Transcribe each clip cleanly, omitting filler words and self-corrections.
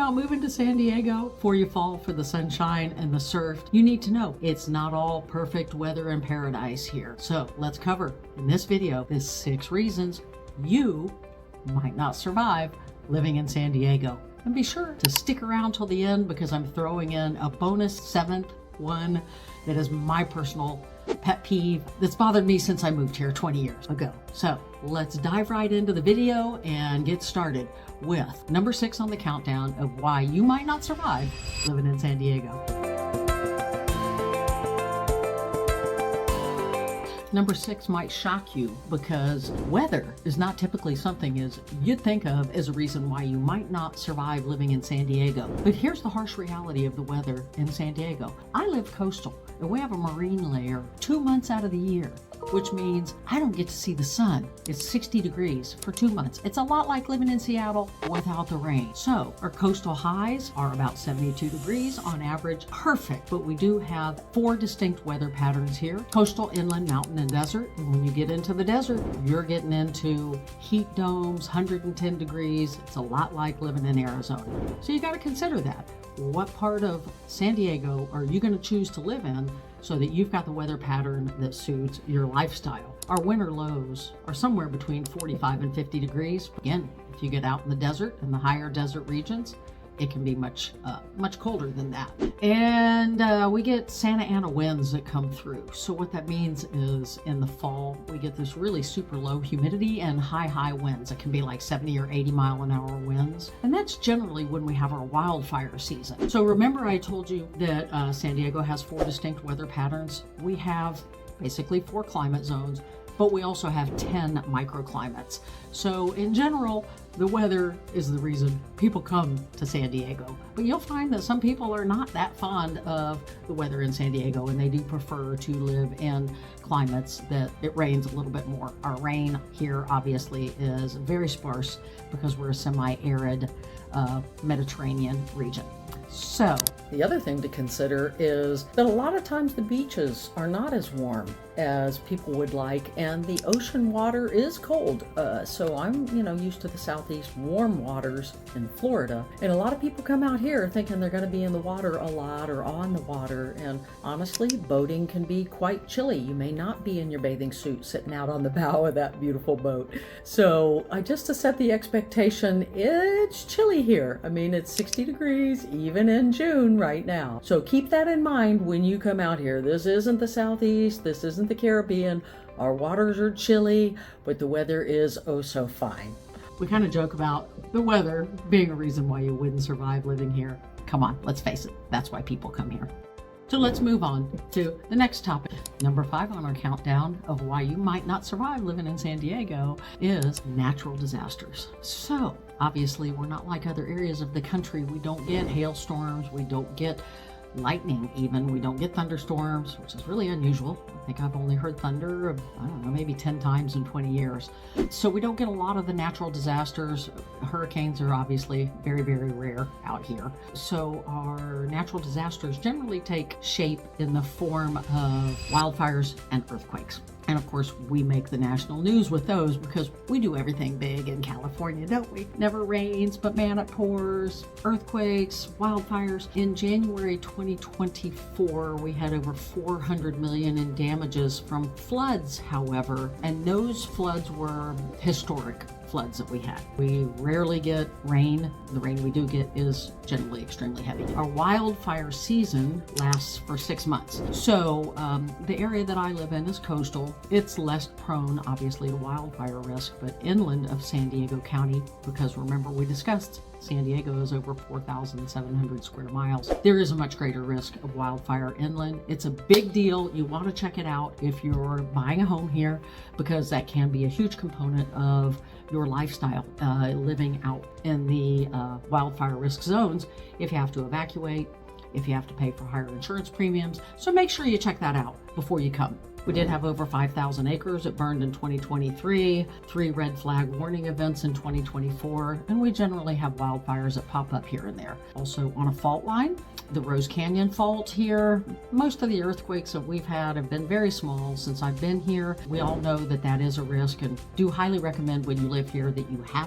about moving to San Diego before you fall for the sunshine and the surf, you need to know it's not all perfect weather and paradise here. So let's cover in this video the 6 reasons you might not survive living in San Diego. And be sure to stick around till the end because I'm throwing in a bonus 7th one that is my personal pet peeve that's bothered me since I moved here 20 years ago. So let's dive right into the video and get started with number 6 on the countdown of why you might not survive living in San Diego. Number 6 might shock you because weather is not typically something as you'd think of as a reason why you might not survive living in San Diego. But here's the harsh reality of the weather in San Diego. I live coastal and we have a marine layer 2 months out of the year, which means I don't get to see the sun. It's 60 degrees for 2 months. It's a lot like living in Seattle without the rain. So our coastal highs are about 72 degrees on average. Perfect. But we do have 4 distinct weather patterns here: coastal, inland, mountain, and desert. And when you get into the desert, you're getting into heat domes, 110 degrees. It's a lot like living in Arizona. So you got to consider that. What part of San Diego are you going to choose to live in so that you've got the weather pattern that suits your lifestyle? Our winter lows are somewhere between 45 and 50 degrees. Again, if you get out in the desert, in the higher desert regions, it can be much colder than that. And we get Santa Ana winds that come through. So what that means is in the fall, we get this really super low humidity and high winds. It can be like 70 or 80 mile an hour winds. And that's generally when we have our wildfire season. So remember I told you that San Diego has 4 distinct weather patterns. We have basically 4 climate zones, but we also have 10 microclimates. So in general, the weather is the reason people come to San Diego. But you'll find that some people are not that fond of the weather in San Diego, and they do prefer to live in climates that it rains a little bit more. Our rain here obviously is very sparse because we're a semi-arid Mediterranean region. So the other thing to consider is that a lot of times the beaches are not as warm as people would like, and the ocean water is cold. So I'm, used to the southeast warm waters in Florida, and a lot of people come out here thinking they're going to be in the water a lot or on the water, and honestly, boating can be quite chilly. You may not be in your bathing suit sitting out on the bow of that beautiful boat. So just to set the expectation, it's chilly here. I mean, it's 60 degrees even in June right now. So keep that in mind when you come out here. This isn't the southeast, this isn't the Caribbean. Our waters are chilly, but the weather is oh so fine. We kind of joke about the weather being a reason why you wouldn't survive living here. Come on, let's face it, that's why people come here. So let's move on to the next topic. Number 5 on our countdown of why you might not survive living in San Diego is natural disasters. So obviously we're not like other areas of the country. We don't get hailstorms, we don't get lightning even, we don't get thunderstorms, which is really unusual. I think I've only heard thunder, I don't know, maybe 10 times in 20 years. So we don't get a lot of the natural disasters. Hurricanes are obviously very, very rare out here. So our natural disasters generally take shape in the form of wildfires and earthquakes. And of course, we make the national news with those because we do everything big in California, don't we? Never rains, but man, it pours. Earthquakes, wildfires. In January 2024, we had over 400 million in damages from floods, however, and those floods were historic floods that we had. We rarely get rain. The rain we do get is generally extremely heavy. Our wildfire season lasts for 6 months. So the area that I live in is coastal. It's less prone, obviously, to wildfire risk, but inland of San Diego County, because remember we discussed San Diego is over 4,700 square miles. There is a much greater risk of wildfire inland. It's a big deal. You want to check it out if you're buying a home here, because that can be a huge component of your lifestyle, living out in the wildfire risk zones, if you have to evacuate, if you have to pay for higher insurance premiums. So make sure you check that out before you come. We did have over 5,000 acres that burned in 2023, 3 red flag warning events in 2024, and we generally have wildfires that pop up here and there. Also on a fault line, the Rose Canyon Fault here, most of the earthquakes that we've had have been very small since I've been here. We all know that that is a risk, and do highly recommend when you live here that you have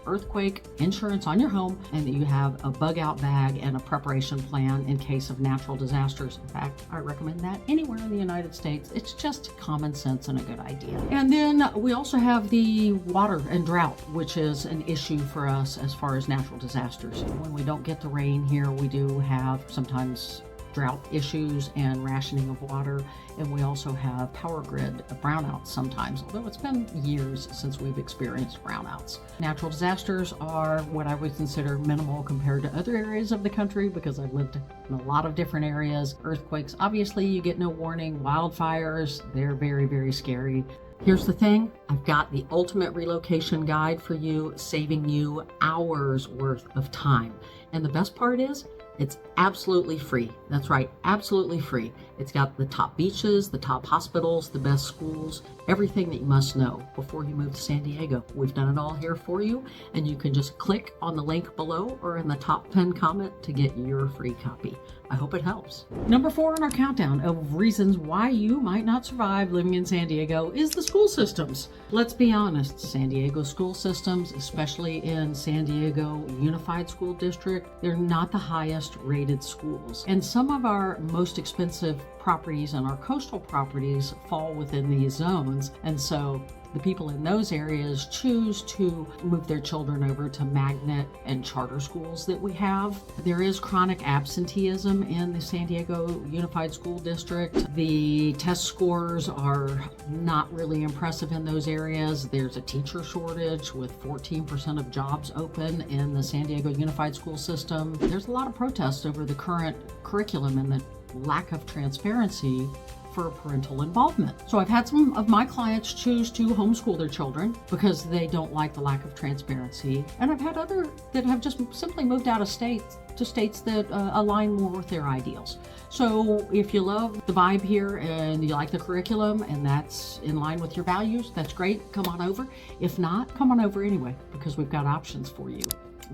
earthquake insurance on your home and that you have a bug out bag and a preparation plan in case of natural disasters. In fact, I recommend that anywhere in the United States. It's just common sense and a good idea. And then we also have the water and drought, which is an issue for us as far as natural disasters. When we don't get the rain here, we do have sometimes drought issues and rationing of water, and we also have power grid brownouts sometimes, although it's been years since we've experienced brownouts. Natural disasters are what I would consider minimal compared to other areas of the country because I've lived in a lot of different areas. Earthquakes, obviously you get no warning. Wildfires, they're very, very scary. Here's the thing, I've got the ultimate relocation guide for you, saving you hours worth of time. And the best part is, it's absolutely free. That's right, absolutely free. It's got the top beaches, the top hospitals, the best schools, everything that you must know before you move to San Diego. We've done it all here for you, and you can just click on the link below or in the top pinned comment to get your free copy. I hope it helps. Number 4 on our countdown of reasons why you might not survive living in San Diego is the school systems. Let's be honest, San Diego school systems, especially in San Diego Unified School District, they're not the highest rated schools. And some of our most expensive properties and our coastal properties fall within these zones. And so the people in those areas choose to move their children over to magnet and charter schools that we have. There is chronic absenteeism in the San Diego Unified School District. The test scores are not really impressive in those areas. There's a teacher shortage with 14% of jobs open in the San Diego Unified School System. There's a lot of protests over the current curriculum and the lack of transparency for parental involvement. So I've had some of my clients choose to homeschool their children because they don't like the lack of transparency. And I've had other that have just simply moved out of state to states that align more with their ideals. So if you love the vibe here and you like the curriculum and that's in line with your values, that's great, come on over. If not, come on over anyway, because we've got options for you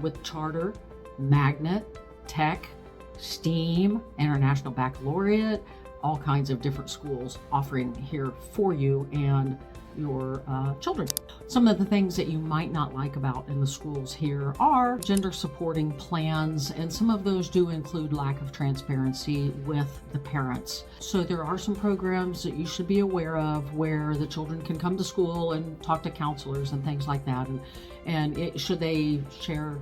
with charter, magnet, tech, STEAM, International Baccalaureate, all kinds of different schools offering here for you and your children. Some of the things that you might not like about in the schools here are gender supporting plans, and some of those do include lack of transparency with the parents. So there are some programs that you should be aware of where the children can come to school and talk to counselors and things like that, and should they share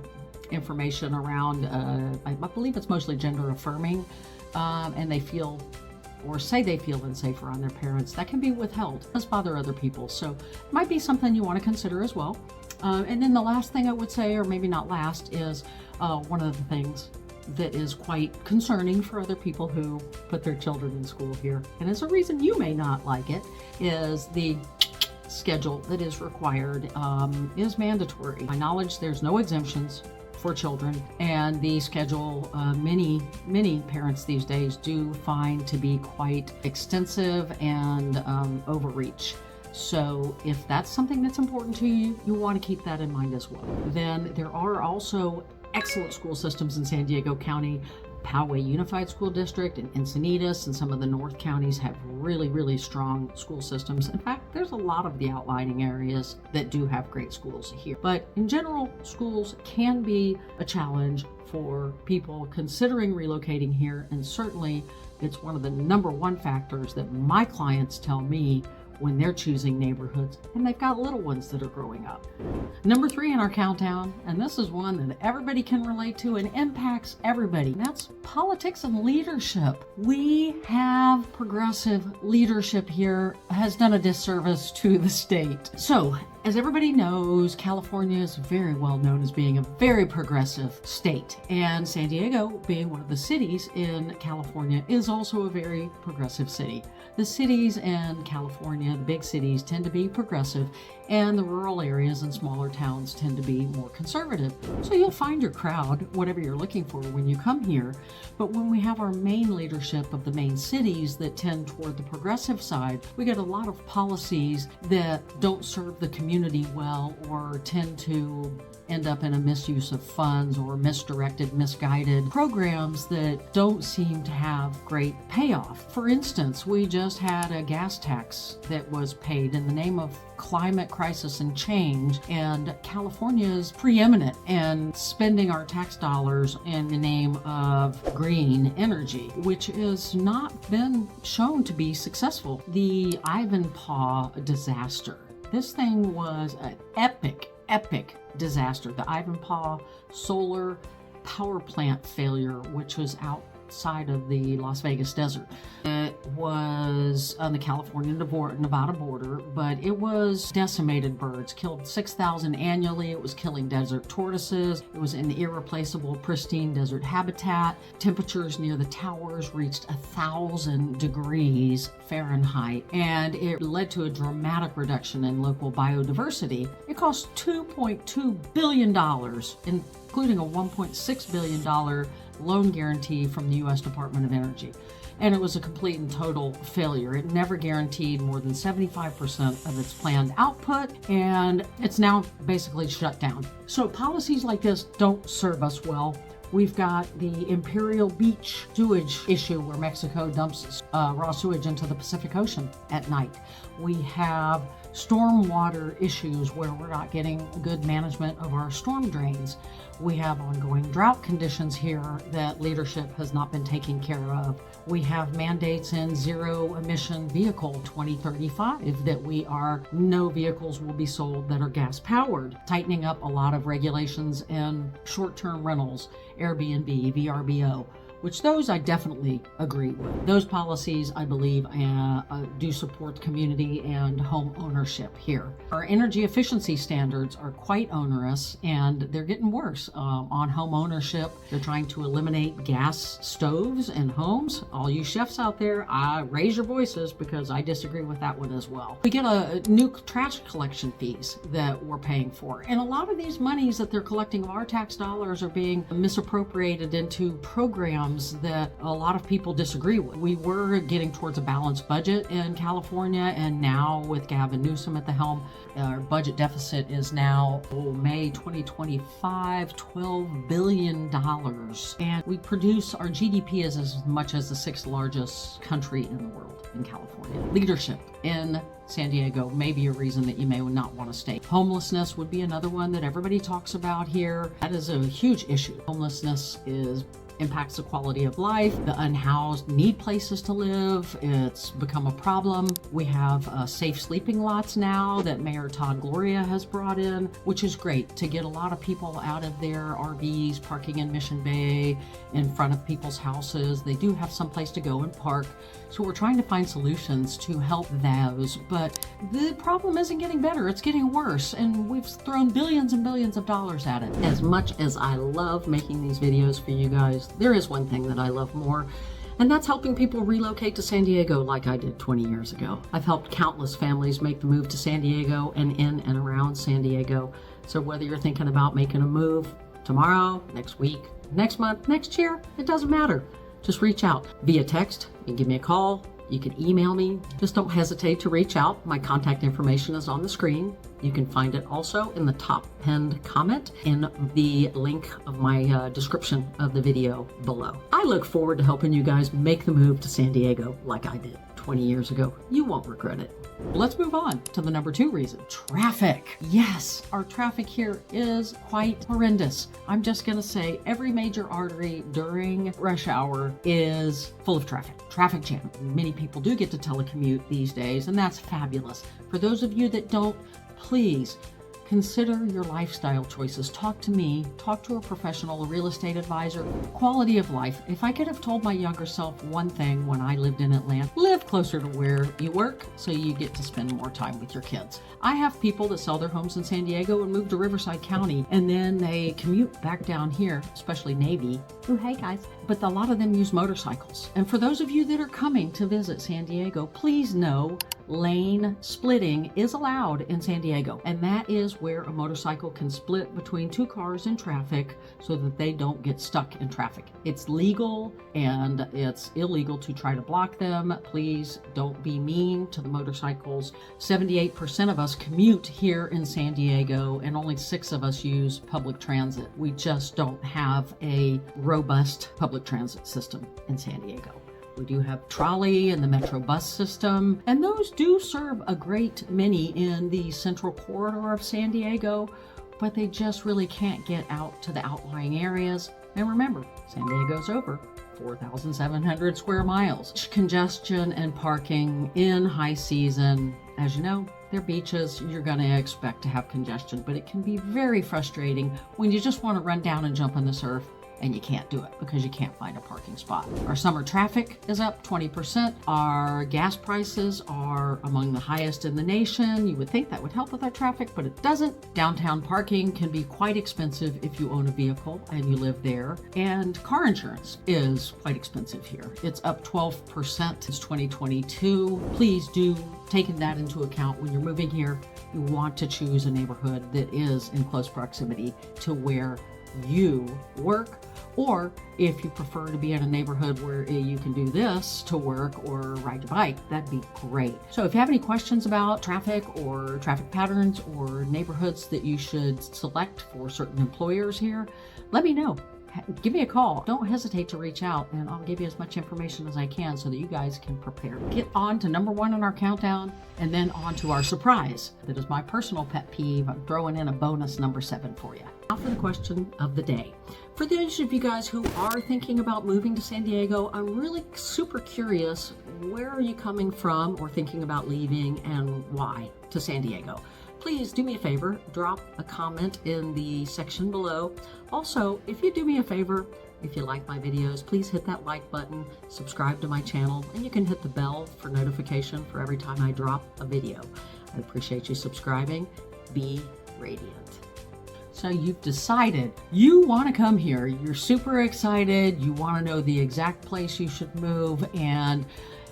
information around, I believe it's mostly gender affirming, and they feel or say they feel unsafe around their parents, that can be withheld. It does bother other people, so it might be something you want to consider as well. And then the last thing I would say, or maybe not last, is one of the things that is quite concerning for other people who put their children in school here, and as a reason you may not like it, is the schedule that is required is mandatory. To my knowledge, there's no exemptions for children, and the schedule many parents these days do find to be quite extensive and overreach. So if that's something that's important to you, you want to keep that in mind as well. Then there are also excellent school systems in San Diego County. Poway Unified School District and Encinitas and some of the North counties have really strong school systems. In fact, there's a lot of the outlying areas that do have great schools here. But in general, schools can be a challenge for people considering relocating here, and certainly it's one of the number 1 factors that my clients tell me when they're choosing neighborhoods, and they've got little ones that are growing up. Number 3 in our countdown, and this is one that everybody can relate to and impacts everybody, and that's politics and leadership. We have progressive leadership here has done a disservice to the state. So, as everybody knows, California is very well known as being a very progressive state, and San Diego, being one of the cities in California, is also a very progressive city. The cities in California, the big cities, tend to be progressive, and the rural areas and smaller towns tend to be more conservative. So you'll find your crowd, whatever you're looking for, when you come here. But when we have our main leadership of the main cities that tend toward the progressive side, we get a lot of policies that don't serve the community well or tend to end up in a misuse of funds or misdirected, misguided programs that don't seem to have great payoff. For instance, we just had a gas tax that was paid in the name of climate crisis and change, and California is preeminent in spending our tax dollars in the name of green energy, which has not been shown to be successful. The Ivanpah disaster. This thing was an epic disaster. The Ivanpah solar power plant failure, which was outside of the Las Vegas desert. It was on the California-Nevada border, but it was decimated birds, killed 6,000 annually. It was killing desert tortoises. It was an irreplaceable, pristine desert habitat. Temperatures near the towers reached 1,000 degrees Fahrenheit, and it led to a dramatic reduction in local biodiversity. It cost $2.2 billion, including a $1.6 billion loan guarantee from the U.S. Department of Energy. And it was a complete and total failure. It never guaranteed more than 75% of its planned output, and it's now basically shut down. So policies like this don't serve us well. We've got the Imperial Beach sewage issue where Mexico dumps raw sewage into the Pacific Ocean at night. We have stormwater issues where we're not getting good management of our storm drains. We have ongoing drought conditions here that leadership has not been taking care of. We have mandates in zero emission vehicle 2035 that no vehicles will be sold that are gas powered, tightening up a lot of regulations in short-term rentals, Airbnb, VRBO, which those I definitely agree with. Those policies, I believe, do support community and home ownership here. Our energy efficiency standards are quite onerous, and they're getting worse on home ownership. They're trying to eliminate gas stoves in homes. All you chefs out there, raise your voices because I disagree with that one as well. We get a new trash collection fees that we're paying for, and a lot of these monies that they're collecting of our tax dollars are being misappropriated into programs that a lot of people disagree with. We were getting towards a balanced budget in California, and now with Gavin Newsom at the helm, our budget deficit is now, May 2025, $12 billion. And we produce, our GDP is as much as the 6th largest country in the world in California. Leadership in San Diego may be a reason that you may not want to stay. Homelessness would be another one that everybody talks about here. That is a huge issue. Homelessness impacts the quality of life. The unhoused need places to live. It's become a problem. We have safe sleeping lots now that Mayor Todd Gloria has brought in, which is great to get a lot of people out of their RVs, parking in Mission Bay, in front of people's houses. They do have some place to go and park. So we're trying to find solutions to help those, but the problem isn't getting better, it's getting worse, and we've thrown billions and billions of dollars at it. As much as I love making these videos for you guys, there is one thing that I love more, and that's helping people relocate to San Diego like I did 20 years ago. I've helped countless families make the move to San Diego and in and around San Diego. So whether you're thinking about making a move tomorrow, next week, next month, next year, it doesn't matter. Just reach out via text. You can give me a call. You can email me. Just don't hesitate to reach out. My contact information is on the screen. You can find it also in the top pinned comment in the link of my description of the video below. I look forward to helping you guys make the move to San Diego like I did 20 years ago. You won't regret it. Let's move on to the number 2 reason. Traffic. Yes, our traffic here is quite horrendous. I'm just going to say every major artery during rush hour is full of traffic. Traffic jam. Many people do get to telecommute these days, and that's fabulous. For those of you that don't, please consider your lifestyle choices. Talk to me, talk to a professional, a real estate advisor. Quality of life. If I could have told my younger self one thing when I lived in Atlanta, live closer to where you work so you get to spend more time with your kids. I have people that sell their homes in San Diego and move to Riverside County, and then they commute back down here, especially Navy. Oh, hey guys. But a lot of them use motorcycles. And for those of you that are coming to visit San Diego, please know lane splitting is allowed in San Diego, and that is where a motorcycle can split between two cars in traffic so that they don't get stuck in traffic. It's legal and it's illegal to try to block them. Please don't be mean to the motorcycles. 78% of us commute here in San Diego, and only 6 of us use public transit. We just don't have a robust public transit system in San Diego. We do have trolley and the metro bus system, and those do serve a great many in the central corridor of San Diego, but they just really can't get out to the outlying areas. And remember, San Diego's over 4,700 square miles. Congestion and parking in high season, as you know, they're beaches, you're going to expect to have congestion, but it can be very frustrating when you just want to run down and jump in the surf and you can't do it because you can't find a parking spot. Our summer traffic is up 20%. Our gas prices are among the highest in the nation. You would think that would help with our traffic, but it doesn't. Downtown parking can be quite expensive if you own a vehicle and you live there. And car insurance is quite expensive here. It's up 12% since 2022. Please do take that into account when you're moving here. You want to choose a neighborhood that is in close proximity to where you work, or if you prefer to be in a neighborhood where you can do this to work or ride your bike, that'd be great. So if you have any questions about traffic or traffic patterns or neighborhoods that you should select for certain employers here, let me know. Give me a call. Don't hesitate to reach out, and I'll give you as much information as I can so that you guys can prepare. Get on to number 1 on our countdown, and then on to our surprise. That is my personal pet peeve. I'm throwing in a bonus number 7 for you. Now for the question of the day. For those of you guys who are thinking about moving to San Diego, I'm really super curious, where are you coming from or thinking about leaving, and why to San Diego? Please do me a favor, drop a comment in the section below. Also, if you do me a favor, if you like my videos, please hit that like button, subscribe to my channel, and you can hit the bell for notification for every time I drop a video. I appreciate you subscribing. Be radiant. So you've decided you want to come here. You're super excited. You want to know the exact place you should move, and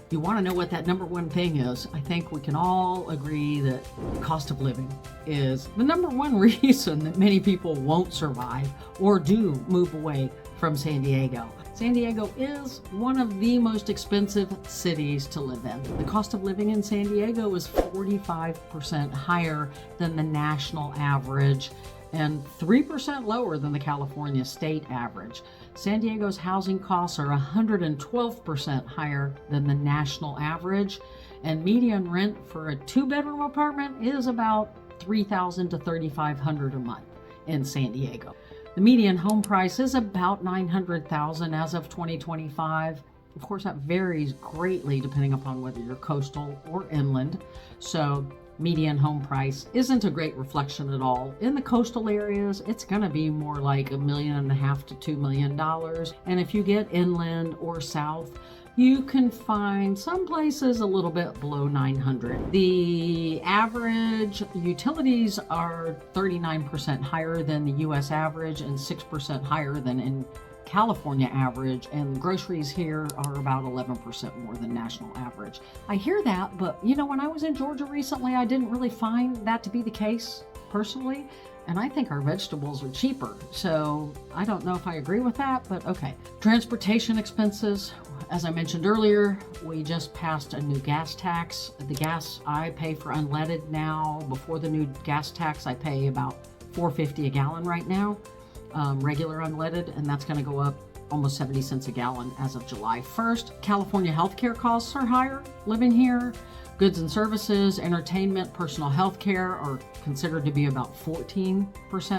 you want to know what that number 1 thing is. I think we can all agree that cost of living is the number 1 reason that many people won't survive or do move away from San Diego. San Diego is one of the most expensive cities to live in. The cost of living in San Diego is 45% higher than the national average and 3% lower than the California state average. San Diego's housing costs are 112% higher than the national average, and median rent for a 2-bedroom apartment is about $3,000 to $3,500 a month in San Diego. The median home price is about $900,000 as of 2025. Of course, that varies greatly depending upon whether you're coastal or inland. So median home price isn't a great reflection at all. In the coastal areas, it's going to be more like $1.5 million to $2 million. And if you get inland or south, you can find some places a little bit below 900. The average utilities are 39% higher than the US average and 6% higher than in California average, and groceries here are about 11% more than national average. I hear that, but you know, when I was in Georgia recently, I didn't really find that to be the case personally, and I think our vegetables are cheaper. So I don't know if I agree with that, but okay. Transportation expenses, as I mentioned earlier, we just passed a new gas tax. The gas I pay for unleaded now, before the new gas tax, I pay about $4.50 a gallon right now. Regular unleaded, and that's going to go up almost 70 cents a gallon as of July 1st. California healthcare costs are higher living here. Goods and services, entertainment, personal health care are considered to be about 14%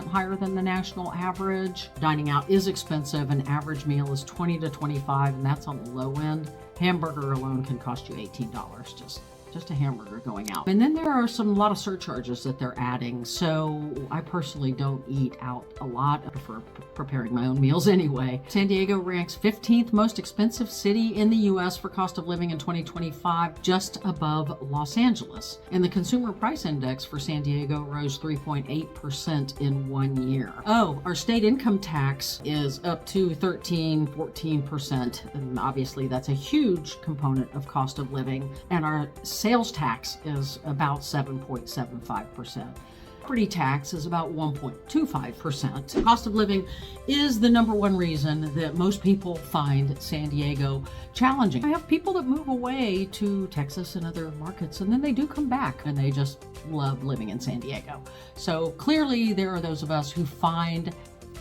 higher than the national average. Dining out is expensive. An average meal is $20 to $25, and that's on the low end. Hamburger alone can cost you $18, just a hamburger going out. And then there are a lot of surcharges that they're adding. So I personally don't eat out a lot. I prefer preparing my own meals anyway. San Diego ranks 15th most expensive city in the US for cost of living in 2025, just above Los Angeles. And the consumer price index for San Diego rose 3.8% in 1 year. Oh, our state income tax is up to 14%. And obviously that's a huge component of cost of living. And our Sales tax is about 7.75%. Property tax is about 1.25%. Cost of living is the number one reason that most people find San Diego challenging. I have people that move away to Texas and other markets, and then they do come back and they just love living in San Diego. So clearly there are those of us who find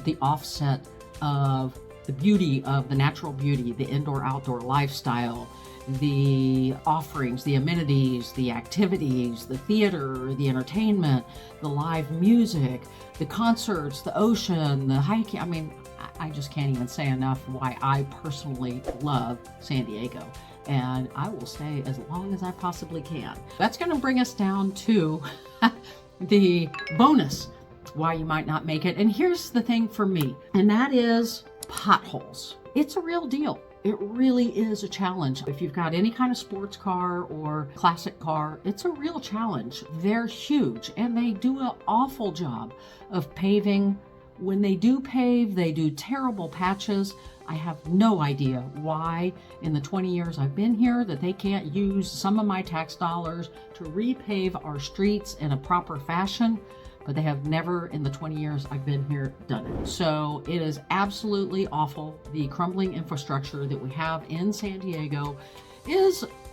the offset of the beauty of the natural beauty, the indoor-outdoor lifestyle, the offerings, the amenities, the activities, the theater, the entertainment, the live music, the concerts, the ocean, the hiking. I mean, I just can't even say enough why I personally love San Diego. And I will stay as long as I possibly can. That's going to bring us down to the bonus, why you might not make it. And here's the thing for me, and that is potholes. It's a real deal. It really is a challenge. If you've got any kind of sports car or classic car, it's a real challenge. They're huge and they do an awful job of paving. When they do pave, they do terrible patches. I have no idea why in the 20 years I've been here that they can't use some of my tax dollars to repave our streets in a proper fashion. But they have never in the 20 years I've been here done it. So it is absolutely awful. The crumbling infrastructure that we have in San Diego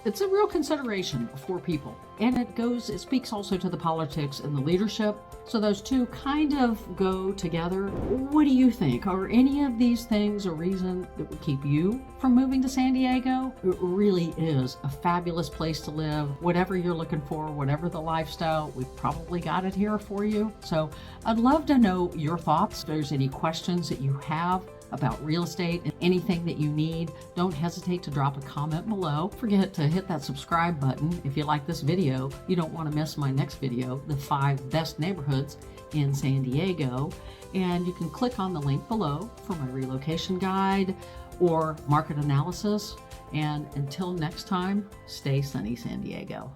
it's a real consideration for people. And it speaks also to the politics and the leadership. So those two kind of go together. What do you think? Are any of these things a reason that would keep you from moving to San Diego? It really is a fabulous place to live. Whatever you're looking for, whatever the lifestyle, we've probably got it here for you. So I'd love to know your thoughts. If there's any questions that you have about real estate and anything that you need, don't hesitate to drop a comment below. Don't forget to hit that subscribe button if you like this video. You don't want to miss my next video, the 5 best neighborhoods in San Diego. And you can click on the link below for my relocation guide or market analysis. And until next time, stay sunny, San Diego.